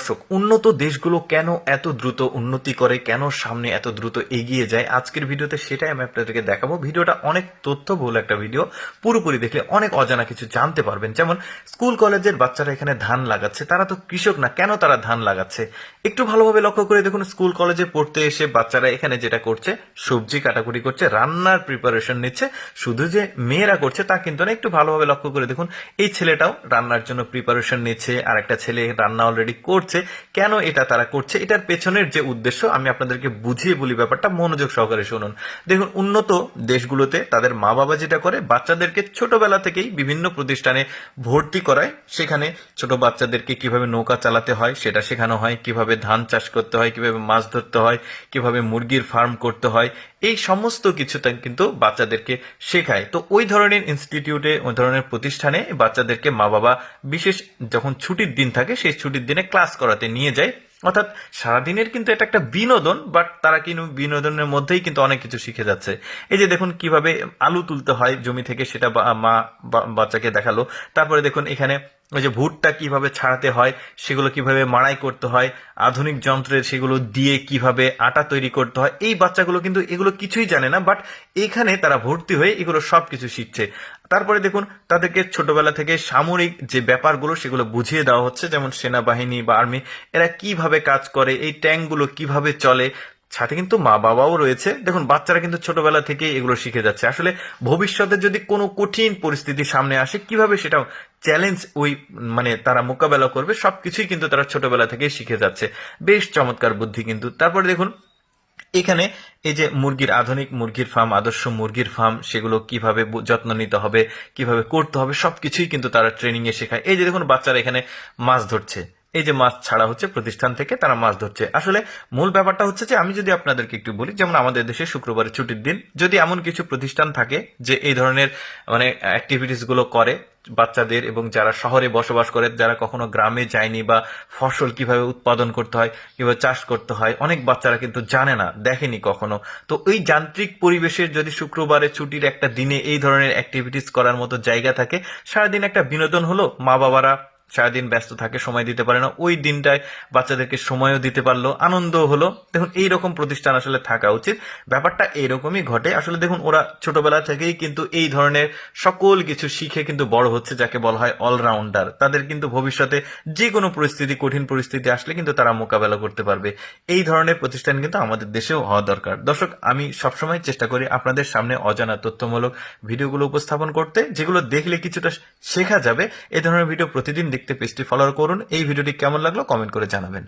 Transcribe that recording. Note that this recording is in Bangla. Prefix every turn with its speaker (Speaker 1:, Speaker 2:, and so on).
Speaker 1: দর্শক, উন্নত দেশগুলো কেন এত দ্রুত উন্নতি করে, কেন সামনে এত দ্রুত এগিয়ে যায়, আজকের ভিডিওতে সেটাই আমি আপনাদেরকে দেখাবো। ভিডিওটা অনেক তথ্যবহুল একটা ভিডিও, পুরোপুরি দেখলে অনেক অজানা কিছু জানতে পারবেন। যেমন স্কুল কলেজের বাচ্চারা এখানে ধান লাগাচ্ছে, তারা তো কৃষক না, কেন তারা ধান লাগাচ্ছে একটু ভালোভাবে লক্ষ্য করে দেখুন। স্কুল কলেজে পড়তে এসে বাচ্চারা এখানে যেটা করছে, সবজি কাটাকুটি করছে, রান্নার প্রিপারেশন নিচ্ছে। শুধু যে মেয়েরা করছে তা কিন্তু না, একটু ভালোভাবে লক্ষ্য করে দেখুন। এই ছেলেটাও রান্নার জন্য প্রিপারেশন নিচ্ছে, আর একটা ছেলে রান্না অলরেডি করছে। কেন এটা তারা করছে, এটার পেছনের যে উদ্দেশ্য আমি আপনাদেরকে বুঝিয়ে বলি, ব্যাপারটা মনোযোগ সহকারে শুনুন। দেখুন, উন্নত দেশগুলোতে তাদের মা বাবা যেটা করে, বাচ্চাদেরকে ছোটবেলা থেকেই বিভিন্ন প্রতিষ্ঠানে ভর্তি করায়। সেখানে ছোট বাচ্চাদেরকে কিভাবে নৌকা চালাতে হয় সেটা শেখানো হয়, কিভাবে ধান চাষ করতে হয়, কিভাবে মাছ ধরতে হয়, কিভাবে মুরগির ফার্ম করতে হয়, এই সমস্ত কিছু কিন্তু বাচ্চাদেরকে শেখায়। তো ওই ধরনের ইনস্টিটিউটে, ওই ধরনের প্রতিষ্ঠানে বাচ্চাদেরকে মা বাবা বিশেষ যখন ছুটির দিন থাকে সেই ছুটির দিনে ক্লাস করাতে নিয়ে যায়। অর্থাৎ সারাদিনের কিন্তু এটা একটা বিনোদন, বাট তারা কিন্তু বিনোদনের মধ্যেই কিন্তু অনেক কিছু শিখে যাচ্ছে। এই যে দেখুন কিভাবে আলু তুলতে হয় জমি থেকে, সেটা মা বাচ্চাকে দেখালো। তারপরে দেখুন এখানে ওই যে ভুট্টা কিভাবে ছাড়াতে হয়, সেগুলো কিভাবে মাড়াই করতে হয়, আধুনিক যন্ত্রের সেগুলো দিয়ে কিভাবে আটা তৈরি করতে হয়। এই বাচ্চাগুলো কিন্তু এগুলো কিছুই জানে না, বাট এখানে তারা ভর্তি হয়ে এগুলো সবকিছু শিখছে। তারপরে দেখুন তাদেরকে ছোটবেলা থেকে সামরিক যে ব্যাপারগুলো সেগুলো বুঝিয়ে দেওয়া হচ্ছে, যেমন সেনাবাহিনী বা আর্মি এরা কিভাবে কাজ করে, এই ট্যাঙ্কগুলো কিভাবে চলে। সাথে কিন্তু মা বাবাও রয়েছে। দেখুন বাচ্চারা কিন্তু ছোটবেলা থেকেই এগুলো শিখে যাচ্ছে। আসলে ভবিষ্যতে যদি কোনো কঠিন পরিস্থিতি সামনে আসে, কিভাবে সেটা চ্যালেঞ্জ ওই মানে তারা মোকাবেলা করবে, সবকিছুই কিন্তু তারা ছোটবেলা থেকেই শিখে যাচ্ছে। বেশ চমৎকার বুদ্ধি কিন্তু। তারপরে দেখুন এখানে এই যে মুরগির, আধুনিক মুরগির ফার্ম, আদর্শ মুরগির ফার্ম, সেগুলো কিভাবে যত্ন নিতে হবে, কিভাবে করতে হবে, সবকিছুই কিন্তু তারা ট্রেনিং এ শেখায়। এই যে দেখুন বাচ্চারা এখানে মাছ ধরছে, এই যে মাছ ছাড়া হচ্ছে প্রতিষ্ঠান থেকে, তারা মাছ ধরছে। আসলে মূল ব্যাপারটা হচ্ছে যে আমি যদি আপনাদেরকে একটু বলি, যেমন আমাদের দেশে শুক্রবারে ছুটির দিন, যদি এমন কিছু প্রতিষ্ঠান থাকে যে এই ধরনের মানে অ্যাক্টিভিটিস গুলো করে বাচ্চাদের, এবং যারা শহরে বসবাস করে, যারা কখনো গ্রামে যায়নি, বা ফসল কিভাবে উৎপাদন করতে হয়, কিভাবে চাষ করতে হয়, অনেক বাচ্চারা কিন্তু জানে না, দেখেনি কখনো। তো ওই যান্ত্রিক পরিবেশের যদি শুক্রবারে ছুটির একটা দিনে এই ধরনের অ্যাক্টিভিটিস করার মতো জায়গা থাকে, সারাদিন একটা বিনোদন হলো। মা বাবারা সারাদিন ব্যস্ত থাকে, সময় দিতে পারে না, ওই দিনটায় বাচ্চাদেরকে সময়ও দিতে পারলো, আনন্দও হলো। দেখুন এইরকম প্রতিষ্ঠান আসলে থাকা উচিত। ব্যাপারটা এইরকমই ঘটে। আসলে দেখুন ওরা ছোটবেলা থেকেই কিন্তু এই ধরনের সকল কিছু শিখে কিন্তু বড় হচ্ছে, যাকে বলা হয় অলরাউন্ডার। তাদের কিন্তু ভবিষ্যতে যে কোনো পরিস্থিতি, কঠিন পরিস্থিতি আসলে কিন্তু তারা মোকাবেলা করতে পারবে। এই ধরনের প্রতিষ্ঠান কিন্তু আমাদের দেশেও হওয়া দরকার। দর্শক, আমি সবসময় চেষ্টা করি আপনাদের সামনে অজানা তথ্যমূলক ভিডিওগুলো উপস্থাপন করতে, যেগুলো দেখলে কিছুটা শেখা যাবে। এই ধরনের ভিডিও প্রতিদিন দেখতে পেজটি ফলো করুন। এই ভিডিওটি কেমন লাগলো কমেন্ট করে জানাবেন।